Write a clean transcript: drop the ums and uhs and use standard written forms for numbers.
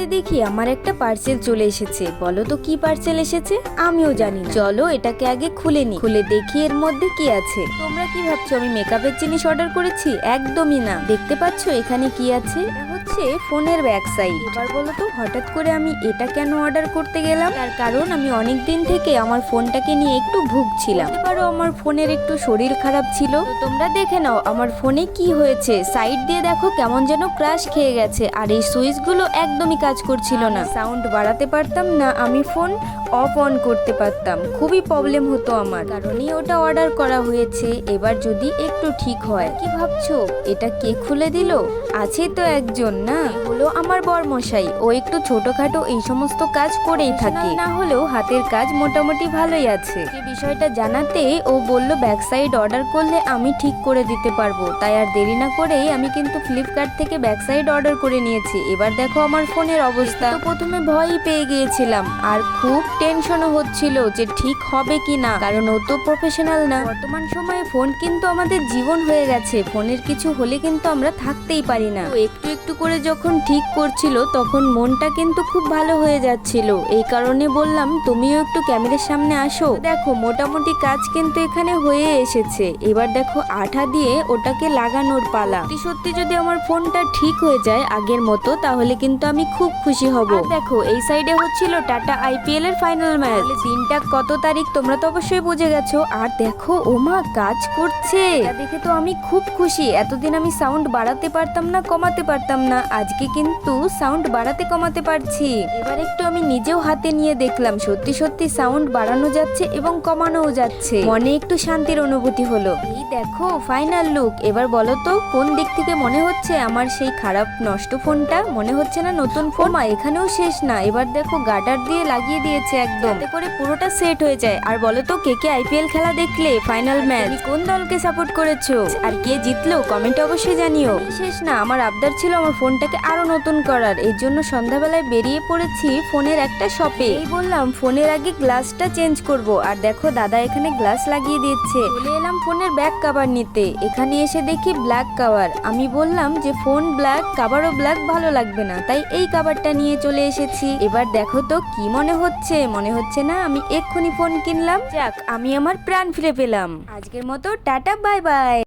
করে দেখি আমার একটা পার্সেল চলে এসেছে। বলো তো কি পার্সেল এসেছে? আমিও জানি না। চলো এটাকে আগে খুলে নি, খুলে দেখি এর মধ্যে কি আছে। তোমরা কি ভাবছো আমি মেকআপের জিনিস অর্ডার করেছি? একদমই না। দেখতে পাচ্ছ এখানে কি আছে? এটা হচ্ছে ফোনের ব্যাক সাইড। এবার বলো তো হঠাৎ করে আমি এটা কেন অর্ডার করতে গেলাম? তার কারণ আমি অনেক দিন থেকে আমার ফোনটাকে নিয়ে একটু ভুগছিলাম। বলতে পারো আমার ফোনের একটু শরীর খারাপ ছিল। তো তোমরা দেখে নাও আমার ফোনে কি হয়েছে। সাইড দিয়ে দেখো কেমন যেন ক্রাশ খেয়ে গেছে, আর এই সুইচ গুলো একদমই কাজ করছিল না। সাউন্ড বাড়াতে পারতাম না, আমি ফোন অফ অন করতে পারতাম। খুবই প্রবলেম হতো আমার, কারণই ওটা অর্ডার করা হয়েছে। এবার যদি একটু ঠিক হয়। কি ভাবছো এটা কে খুলে দিল? আছে তো একজন, না হলো আমার বরমশাই। ও একটু ছোটখাটো এই সমস্ত কাজ করেই থাকে, না হলেও হাতের কাজ মোটামুটি ভালোই আছে। এই বিষয়টা জানাতে ও বলল ব্যাক সাইড অর্ডার করলে আমি ঠিক করে দিতে পারবো। তাই আর দেরি না করেই আমি কিন্তু ফ্লিপকার্ট থেকে ব্যাক সাইড অর্ডার করে নিয়েছি। এবার দেখো আমার ফোনের অবস্থা। তো প্রথমে ভয়ই পেয়ে গিয়েছিলাম, আর খুব টেনশনও হচ্ছিল যে ঠিক হবে কি না, কারণ ও তো প্রফেশনাল না। বর্তমান সময়ে ফোন কিন্তু আমাদের জীবন হয়ে গেছে। ফোনের কিছু হলে কিন্তু আমরা থাকতেই পারি না। তো একটু একটু করে যখন ঠিক করছিল তখন মনটা কিন্তু খুব ভালো হয়ে যাচ্ছিল। এই কারণে বললাম তুমিও একটু ক্যামেরার সামনে আসো। দেখো মোটামুটি কাজ কিন্তু এখানে হয়ে এসেছে। এবার দেখো আঠা দিয়ে ওটাকে লাগানোর পালা। সত্যি যদি আমার ফোনটা ঠিক হয়ে যায় আগের মতো, তাহলে কিন্তু আমি খুব খুশি হব। দেখো এই সাইডে হচ্ছিল টাটা আইপিএল এর ফাইনাল ম্যাচ। দিনটা কত তারিখ তোমরা তো অবশ্যই বুঝে গেছো। আর দেখো ওমা কাজ করছে, দেখে তো আমি খুব খুশি। এতদিন আমি সাউন্ড বাড়াতে পারতাম না, কমাতে পারতাম না। আজকে কিন্তু সাউন্ড বাড়াতে কমাতে পারছি। এবার একটু আমি নিজেও হাতে নিয়ে দেখলাম সত্যি সত্যি সাউন্ড বাড়ানো যাচ্ছে এবং কমানোও যাচ্ছে। মনে একটু শান্তির অনুভূতি হলো। এই দেখো ফাইনাল লুক। এবার বলো তো কোন দিক থেকে মনে হচ্ছে আমার সেই খারাপ নষ্ট ফোনটা? মনে হচ্ছে না নতুন ফোন? এখানেও শেষ না, এবার দেখো গার্ডার দিয়ে লাগিয়ে দিয়েছে একদম, যাতে করে পুরোটা সেট হয়ে যায়। আর বলো তো কে কে আইপিএল খেলা দেখলে? ফাইনাল ম্যাচ কোন দলকে সাপোর্ট করেছো আর কে জিতলো কমেন্টে অবশ্যই জানিও। শেষ না, আমার আবদার ছিল আমার ফোনটাকে আরো নতুন করার। এই জন্য সন্ধ্যাবেলায় বেরিয়ে পড়েছি ফোনের একটা শপে। এই বললাম ফোনের আগে গ্লাসটা চেঞ্জ করব, আর দেখো দাদা এখানে গ্লাস লাগিয়ে দিচ্ছে। চলে এলাম ফোনের ব্যাক কভার নিতে। এখানে এসে দেখি ব্ল্যাক কভার। আমি বললাম যে ফোন ব্ল্যাক, কভারও ব্ল্যাক, ভালো লাগবে না, তাই এই কভারটা নিয়ে চলে এসেছি। এবার দেখো তো কি মনে হচ্ছে? মনে হচ্ছে না আমি এক্ষুনি ফোন কিনলাম? যাক আমি আমার প্রাণ ফিরে পেলাম। আজকের মতো টাটা, বাই বাই।